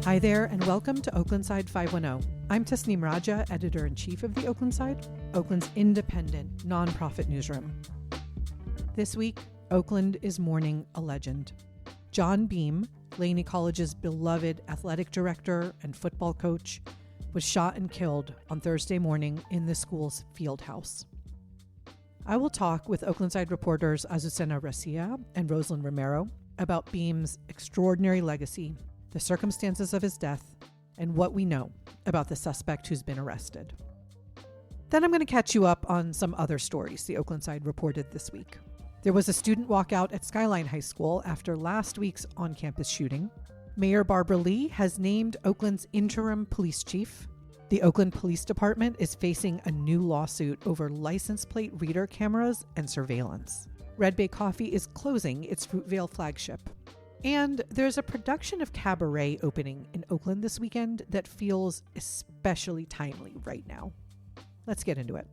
Hi there, and welcome to Oaklandside 510. I'm Tasneem Raja, Editor-in-Chief of the Oaklandside, Oakland's independent, nonprofit newsroom. This week, Oakland is mourning a legend. John Beam, Laney College's beloved athletic director and football coach, was shot and killed on Thursday morning in the school's field house. I will talk with Oaklandside reporters Azucena Recia and Rosalind Romero about Beam's extraordinary legacy, the circumstances of his death, and what we know about the suspect who's been arrested. Then I'm going to catch you up on some other stories the Oaklandside reported this week. There was a student walkout at Skyline High School after last week's on-campus shooting. Mayor Barbara Lee has named Oakland's interim police chief. The Oakland Police Department is facing a new lawsuit over license plate reader cameras and surveillance. Red Bay Coffee is closing its Fruitvale flagship. And there's a production of Cabaret opening in Oakland this weekend that feels especially timely right now. Let's get into it.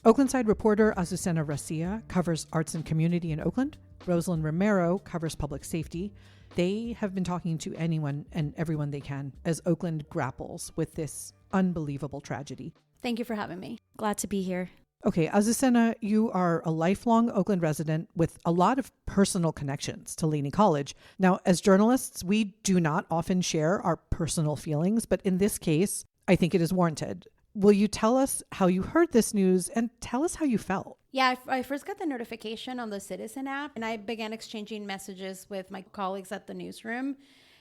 Oaklandside reporter Azucena Recia covers arts and community in Oakland. Rosalind Romero covers public safety. They have been talking to anyone and everyone they can as Oakland grapples with this unbelievable tragedy. Thank you for having me. Glad to be here. Okay, Azucena, you are a lifelong Oakland resident with a lot of personal connections to Laney College. Now, as journalists, we do not often share our personal feelings, but in this case, I think it is warranted. Will you tell us how you heard this news and tell us how you felt? Yeah, I first got the notification on the Citizen app, and I began exchanging messages with my colleagues at the newsroom.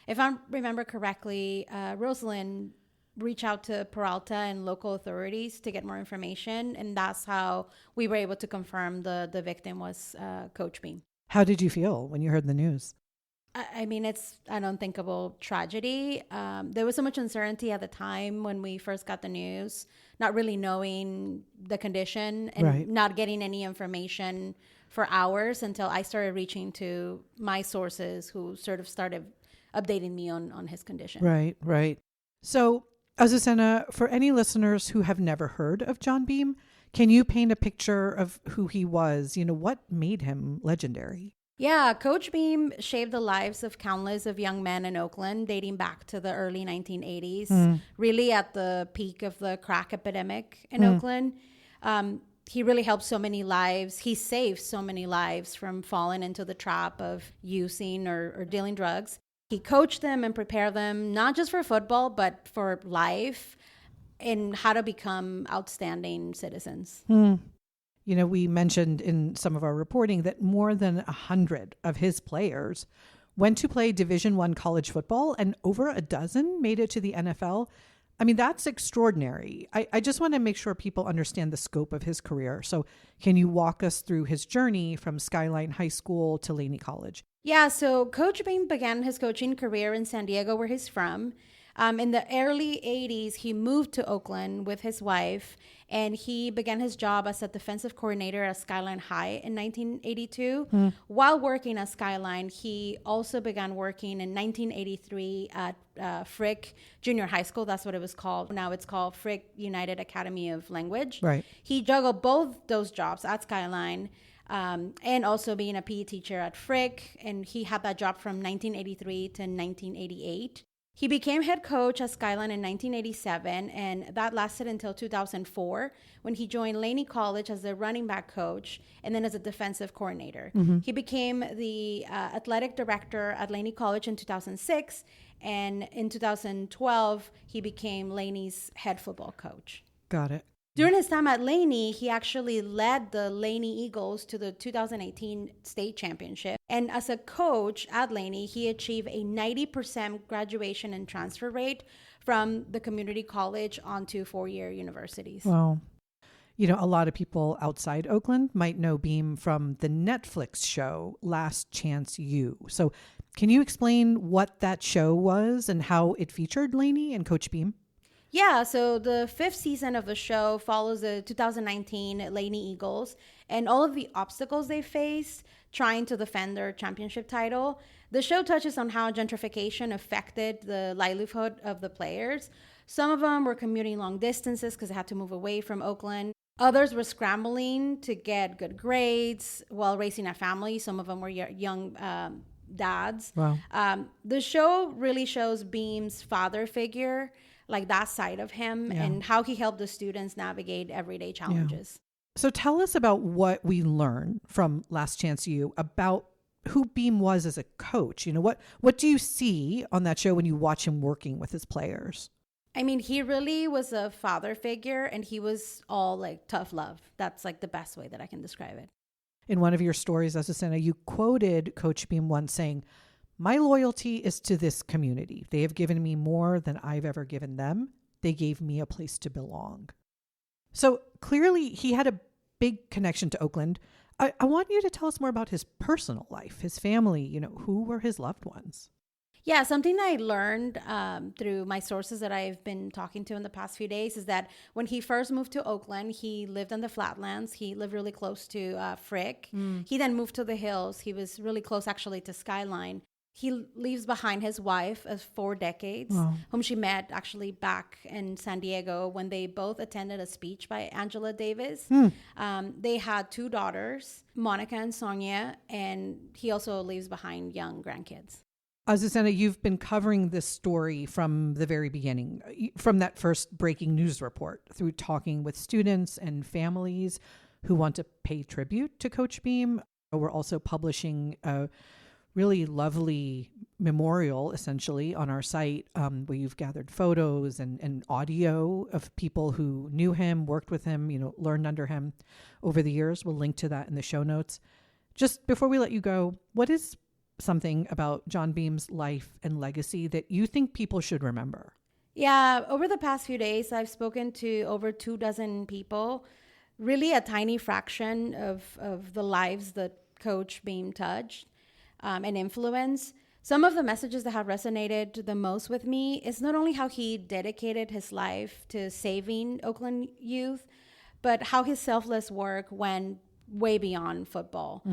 If I remember correctly, Rosalind reach out to Peralta and local authorities to get more information. And that's how we were able to confirm the victim was Coach Beam. How did you feel when you heard the news? I mean, it's an unthinkable tragedy. There was so much uncertainty at the time when we first got the news, not really knowing the condition and not getting any information for hours until I started reaching to my sources who sort of started updating me on his condition. Right. So, Azucena, for any listeners who have never heard of John Beam, can you paint a picture of who he was? You know, what made him legendary? Yeah, Coach Beam shaped the lives of countless of young men in Oakland dating back to the early 1980s, really at the peak of the crack epidemic in Oakland. He really helped so many lives. He saved so many lives from falling into the trap of using or dealing drugs. He coached them and prepared them not just for football, but for life and how to become outstanding citizens. You know, we mentioned in some of our reporting that more than 100 of his players went to play Division I college football and over a dozen made it to the NFL. I mean, that's extraordinary. I just want to make sure people understand the scope of his career. So can you walk us through his journey from Skyline High School to Laney College? Yeah, so Coach Beam began his coaching career in San Diego, where he's from. In the early 80s, he moved to Oakland with his wife, and he began his job as a defensive coordinator at Skyline High in 1982. While working at Skyline, he also began working in 1983 at Frick Junior High School. That's what it was called. Now it's called Frick United Academy of Language. Right. He juggled both those jobs at Skyline and also being a PE teacher at Frick, and he had that job from 1983 to 1988. He became head coach at Skyline in 1987, and that lasted until 2004 when he joined Laney College as the running back coach and then as a defensive coordinator. He became the athletic director at Laney College in 2006, and in 2012, he became Laney's head football coach. Got it. During his time at Laney, he actually led the Laney Eagles to the 2018 state championship. And as a coach at Laney, he achieved a 90% graduation and transfer rate from the community college onto four-year universities. Wow. You know, a lot of people outside Oakland might know Beam from the Netflix show Last Chance U. So can you explain what that show was and how it featured Laney and Coach Beam? Yeah, so the fifth season of the show follows the 2019 Laney Eagles and all of the obstacles they faced trying to defend their championship title. The show touches on how gentrification affected the livelihood of the players. Some of them were commuting long distances because they had to move away from Oakland. Others were scrambling to get good grades while raising a family. Some of them were young dads. Wow. The show really shows Beam's father figure, like that side of him, and how he helped the students navigate everyday challenges. So tell us about what we learned from Last Chance U about who Beam was as a coach. You know, what do you see on that show when you watch him working with his players? I mean, he really was a father figure, and he was all like tough love. That's like the best way that I can describe it. In one of your stories, Azucena, you quoted Coach Beam once saying, "My loyalty is to this community. They have given me more than I've ever given them. They gave me a place to belong." So clearly he had a big connection to Oakland. I want you to tell us more about his personal life, his family. You know, who were his loved ones? Yeah, something I learned through my sources that I've been talking to in the past few days is that when he first moved to Oakland, he lived on the flatlands. He lived really close to Frick. He then moved to the hills. He was really close, actually, to Skyline. He leaves behind his wife of 4 decades, whom she met actually back in San Diego when they both attended a speech by Angela Davis. They had 2 daughters, Monica and Sonia, and he also leaves behind young grandkids. Azucena, you've been covering this story from the very beginning, from that first breaking news report, through talking with students and families who want to pay tribute to Coach Beam. We're also publishing a really lovely memorial, essentially, on our site, where you've gathered photos and audio of people who knew him, worked with him, you know, learned under him over the years. We'll link to that in the show notes. Just before we let you go, what is something about John Beam's life and legacy that you think people should remember? Yeah, over the past few days, I've spoken to over 24 people, really a tiny fraction of the lives that Coach Beam touched and influenced. Some of the messages that have resonated the most with me is not only how he dedicated his life to saving Oakland youth, but how his selfless work went way beyond football.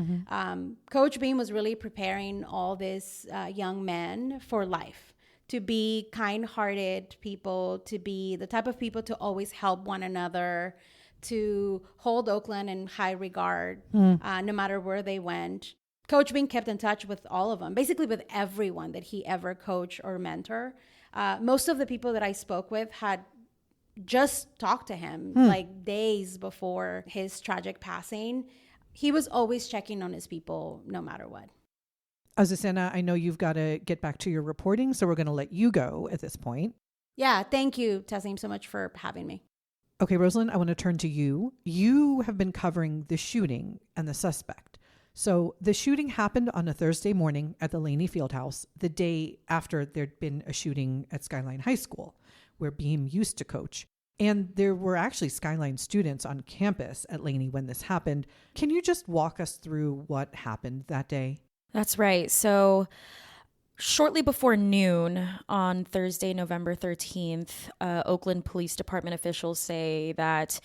Coach Beam was really preparing all these young men for life, to be kind-hearted people, to be the type of people to always help one another, to hold Oakland in high regard, no matter where they went. Coach Beam kept in touch with all of them, basically with everyone that he ever coached or mentor. Most of the people that I spoke with had just talked to him like days before his tragic passing. He was always checking on his people no matter what. Azucena, I know you've got to get back to your reporting, so we're going to let you go at this point. Yeah, thank you, Tasneem, so much for having me. Okay, Rosalind, I want to turn to you. You have been covering the shooting and the suspect. So the shooting happened on a Thursday morning at the Laney Fieldhouse, the day after there'd been a shooting at Skyline High School, where Beam used to coach. And there were actually Skyline students on campus at Laney when this happened. Can you just walk us through what happened that day? That's right. So shortly before noon on Thursday, November 13th, Oakland Police Department officials say that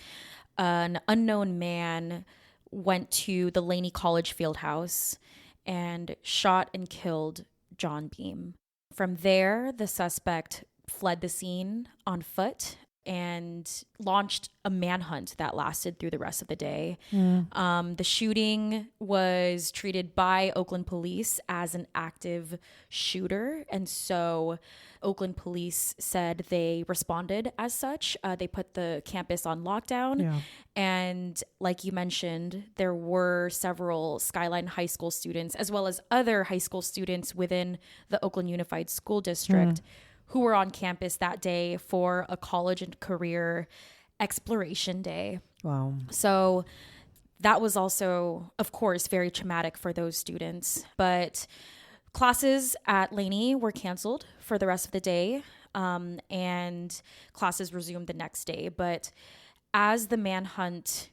an unknown man went to the Laney College Fieldhouse and shot and killed John Beam. From there, the suspect fled the scene on foot and launched a manhunt that lasted through the rest of the day. The shooting was treated by Oakland police as an active shooter. And so Oakland police said they responded as such. They put the campus on lockdown. Yeah. And like you mentioned, there were several Skyline High School students, as well as other high school students within the Oakland Unified School District, who were on campus that day for a college and career exploration day. Wow. So that was also, of course, very traumatic for those students. But classes at Laney were canceled for the rest of the day, and classes resumed the next day. But as the manhunt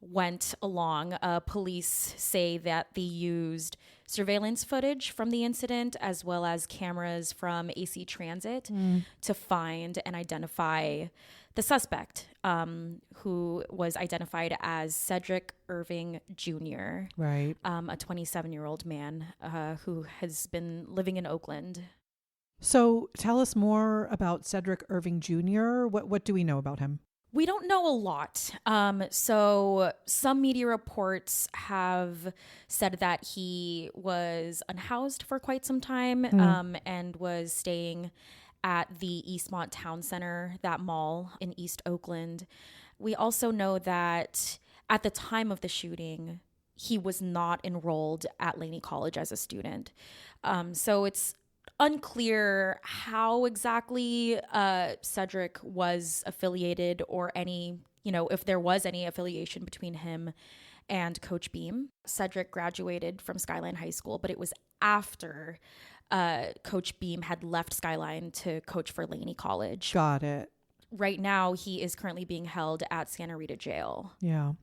went along, police say that they used surveillance footage from the incident as well as cameras from AC Transit to find and identify the suspect, who was identified as Cedric Irving Jr., Right. a 27-year-old man who has been living in Oakland. So tell us more about Cedric Irving Jr. What do we know about him? We don't know a lot. So some media reports have said that he was unhoused for quite some time and was staying at the Eastmont Town Center, that mall in East Oakland. We also know that at the time of the shooting, he was not enrolled at Laney College as a student. So it's unclear how exactly Cedric was affiliated, or any, if there was any affiliation between him and Coach Beam. Cedric graduated from Skyline High School, but it was after Coach Beam had left Skyline to coach for Laney College. Got it. Right now, he is currently being held at Santa Rita Jail. Yeah.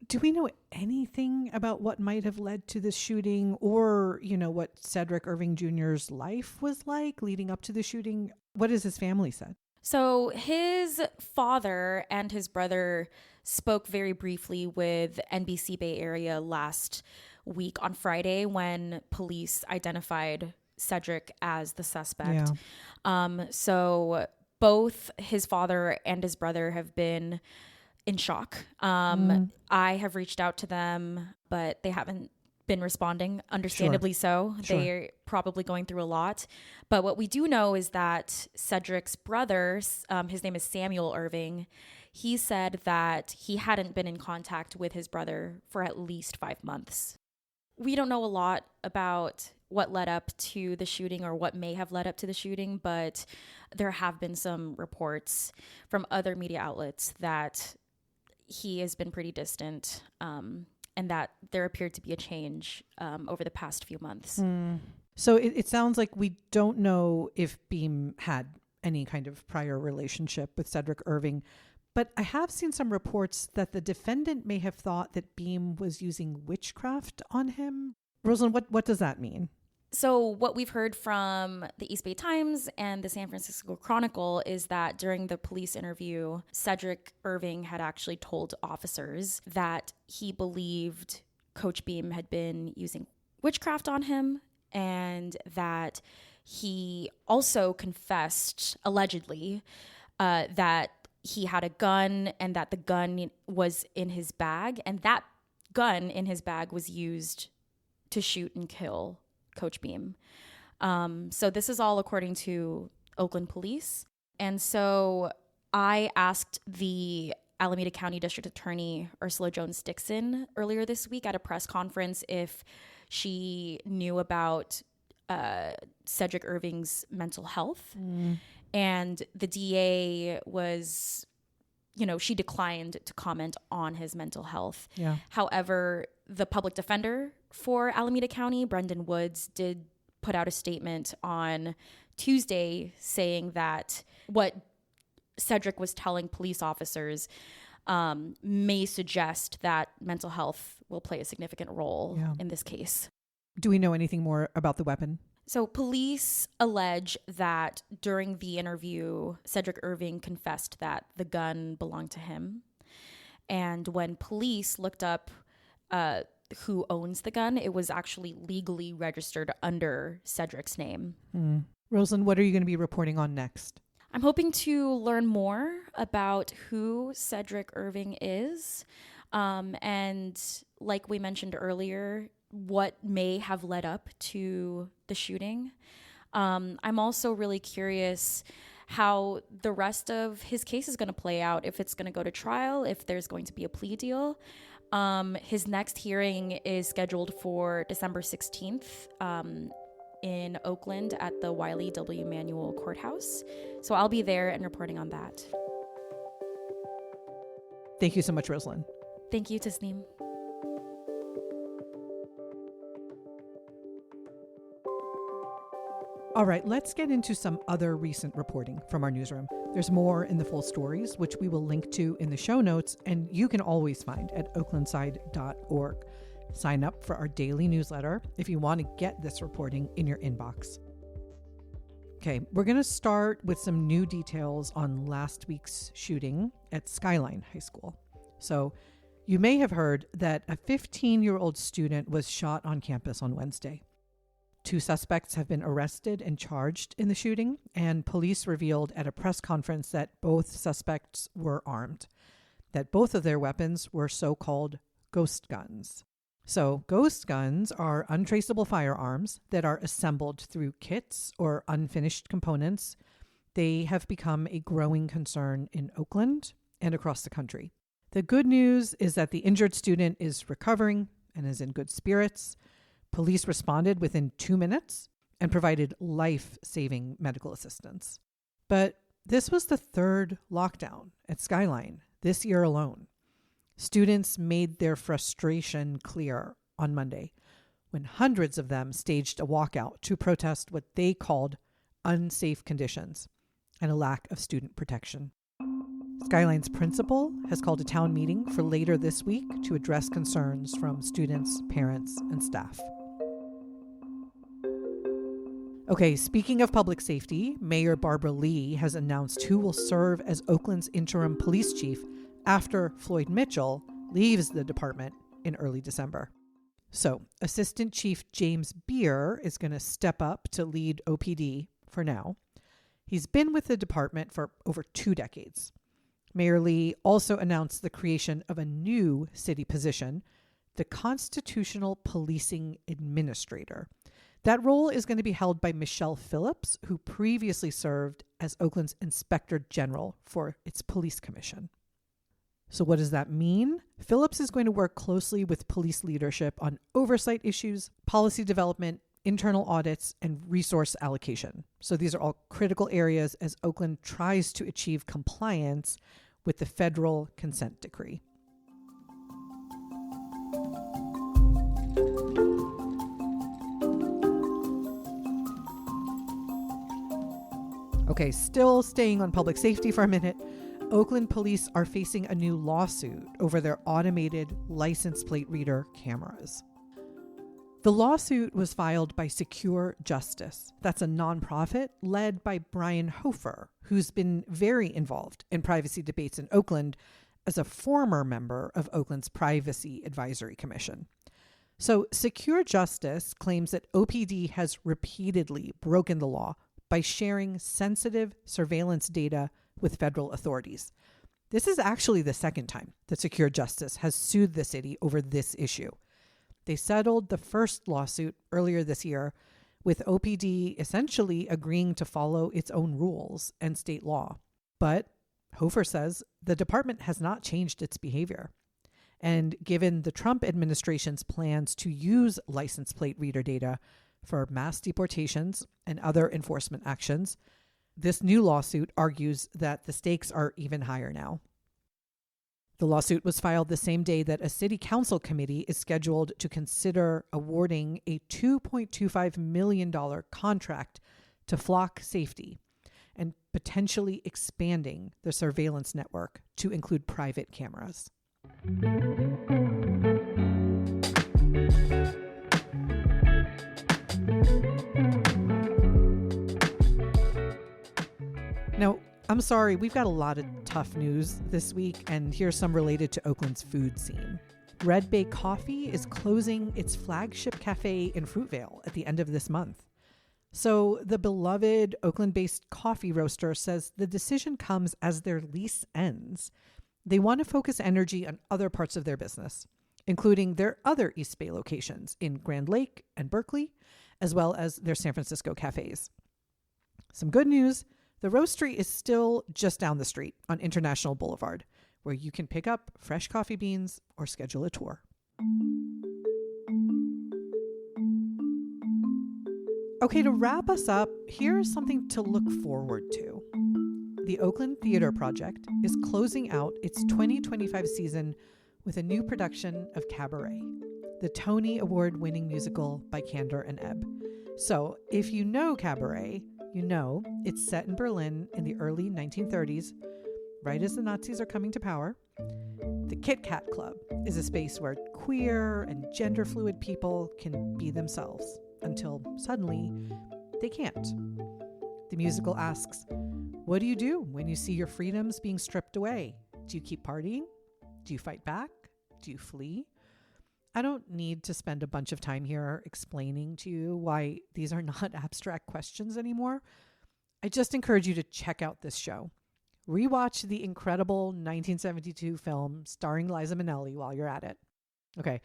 Do we know anything about what might have led to this shooting, or, what Cedric Irving Jr.'s life was like leading up to the shooting? What has his family said? So his father and his brother spoke very briefly with NBC Bay Area last week on Friday when police identified Cedric as the suspect. Yeah. So both his father and his brother have been in shock. I have reached out to them, but they haven't been responding, understandably so. They're probably going through a lot. But what we do know is that Cedric's brother, his name is Samuel Irving, he said that he hadn't been in contact with his brother for at least 5 months. We don't know a lot about what led up to the shooting or what may have led up to the shooting, but there have been some reports from other media outlets that he has been pretty distant, and that there appeared to be a change over the past few months. So it sounds like we don't know if Beam had any kind of prior relationship with Cedric Irving, but I have seen some reports that the defendant may have thought that Beam was using witchcraft on him. Rosalind, what does that mean? So what we've heard from the East Bay Times and the San Francisco Chronicle is that during the police interview, Cedric Irving had actually told officers that he believed Coach Beam had been using witchcraft on him, and that he also confessed, allegedly, that he had a gun and that the gun was in his bag, and that gun in his bag was used to shoot and kill Coach Beam. So this is all according to Oakland police. And so I asked the Alameda County District Attorney Ursula Jones Dixon earlier this week at a press conference if she knew about Cedric Irving's mental health. And the DA was, she declined to comment on his mental health. Yeah. However, the public defender for Alameda County, Brendan Woods, did put out a statement on Tuesday saying that what Cedric was telling police officers may suggest that mental health will play a significant role in this case. Do we know anything more about the weapon? So police allege that during the interview, Cedric Irving confessed that the gun belonged to him. And when police looked up who owns the gun, it was actually legally registered under Cedric's name. Rosalind, what are you going to be reporting on next? I'm hoping to learn more about who Cedric Irving is. And like we mentioned earlier, what may have led up to the shooting. I'm also really curious how the rest of his case is going to play out, if it's going to go to trial, if there's going to be a plea deal. His next hearing is scheduled for December 16th in Oakland at the Wiley W. Manuel Courthouse. So I'll be there and reporting on that. Thank you so much, Rosalind. Thank you, Tasneem. All right, let's get into some other recent reporting from our newsroom. There's more in the full stories, which we will link to in the show notes, and you can always find at oaklandside.org. Sign up for our daily newsletter if you want to get this reporting in your inbox. Okay, we're going to start with some new details on last week's shooting at Skyline High School. So you may have heard that a 15-year-old student was shot on campus on Wednesday. 2 suspects have been arrested and charged in the shooting, and police revealed at a press conference that both suspects were armed, that both of their weapons were so-called ghost guns. So ghost guns are untraceable firearms that are assembled through kits or unfinished components. They have become a growing concern in Oakland and across the country. The good news is that the injured student is recovering and is in good spirits. Police responded within 2 minutes and provided life-saving medical assistance. But this was the 3rd lockdown at Skyline this year alone. Students made their frustration clear on Monday when hundreds of them staged a walkout to protest what they called unsafe conditions and a lack of student protection. Skyline's principal has called a town meeting for later this week to address concerns from students, parents, and staff. Okay, speaking of public safety, Mayor Barbara Lee has announced who will serve as Oakland's interim police chief after Floyd Mitchell leaves the department in early December. So, Assistant Chief James Beer is going to step up to lead OPD for now. He's been with the department for over 2 decades. Mayor Lee also announced the creation of a new city position, the Constitutional Policing Administrator. That role is going to be held by Michelle Phillips, who previously served as Oakland's Inspector General for its police commission. So what does that mean? Phillips is going to work closely with police leadership on oversight issues, policy development, internal audits, and resource allocation. So these are all critical areas as Oakland tries to achieve compliance with the federal consent decree. Okay, still staying on public safety for a minute. Oakland police are facing a new lawsuit over their automated license plate reader cameras. The lawsuit was filed by Secure Justice. That's a nonprofit led by Brian Hofer, who's been very involved in privacy debates in Oakland as a former member of Oakland's Privacy Advisory Commission. So Secure Justice claims that OPD has repeatedly broken the law by sharing sensitive surveillance data with federal authorities. This is actually the 2nd time that Secure Justice has sued the city over this issue. They settled the first lawsuit earlier this year, with OPD essentially agreeing to follow its own rules and state law. But Hofer says the department has not changed its behavior. And given the Trump administration's plans to use license plate reader data for mass deportations and other enforcement actions, this new lawsuit argues that the stakes are even higher now. The lawsuit was filed the same day that a city council committee is scheduled to consider awarding a $2.25 million contract to Flock Safety and potentially expanding the surveillance network to include private cameras. Now, I'm sorry, we've got a lot of tough news this week, and here's some related to Oakland's food scene. Red Bay Coffee is closing its flagship cafe in Fruitvale at the end of this month. So the beloved Oakland-based coffee roaster says the decision comes as their lease ends. They want to focus energy on other parts of their business, including their other East Bay locations in Grand Lake and Berkeley, as well as their San Francisco cafes. Some good news. The roastery is still just down the street on International Boulevard, where you can pick up fresh coffee beans or schedule a tour. Okay, to wrap us up, here's something to look forward to. The Oakland Theater Project is closing out its 2025 season with a new production of Cabaret, the Tony Award-winning musical by Kander and Ebb. So, if you know Cabaret, you know it's set in Berlin in the early 1930s, right as the Nazis are coming to power. The Kit Kat Club is a space where queer and gender-fluid people can be themselves until suddenly they can't. The musical asks, what do you do when you see your freedoms being stripped away? Do you keep partying? Do you fight back? Do you flee? I don't need to spend a bunch of time here explaining to you why these are not abstract questions anymore. I just encourage you to check out this show. Rewatch the incredible 1972 film starring Liza Minnelli while you're at it. Okay.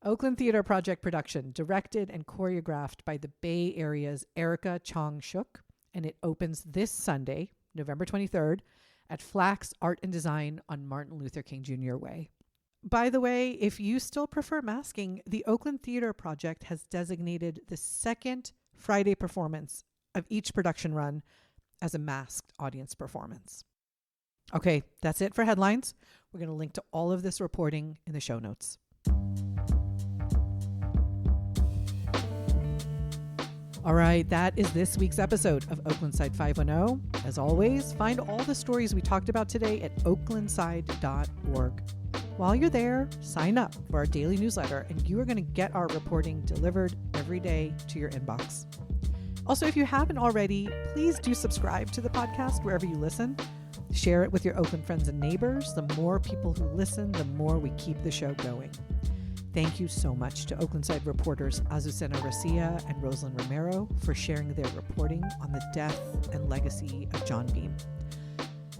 Oakland Theater Project production, directed and choreographed by the Bay Area's Erica Chong-Shook, and it opens this Sunday, November 23rd, at Flax Art and Design on Martin Luther King Jr. Way. By the way, if you still prefer masking, the Oakland Theater Project has designated the second Friday performance of each production run as a masked audience performance. Okay, that's it for headlines. We're going to link to all of this reporting in the show notes. All right, that is this week's episode of Oaklandside 510. As always, find all the stories we talked about today at oaklandside.org. While you're there, sign up for our daily newsletter and you are going to get our reporting delivered every day to your inbox. Also, if you haven't already, please do subscribe to the podcast wherever you listen. Share it with your Oakland friends and neighbors. The more people who listen, the more we keep the show going. Thank you so much to Oaklandside reporters Azucena Garcia and Rosalind Romero for sharing their reporting on the death and legacy of John Beam.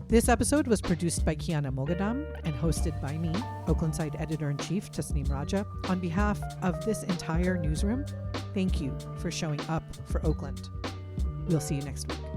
This episode was produced by Kiana Mogadam and hosted by me, Oaklandside Editor-in-Chief Tasneem Raja. On behalf of this entire newsroom, thank you for showing up for Oakland. We'll see you next week.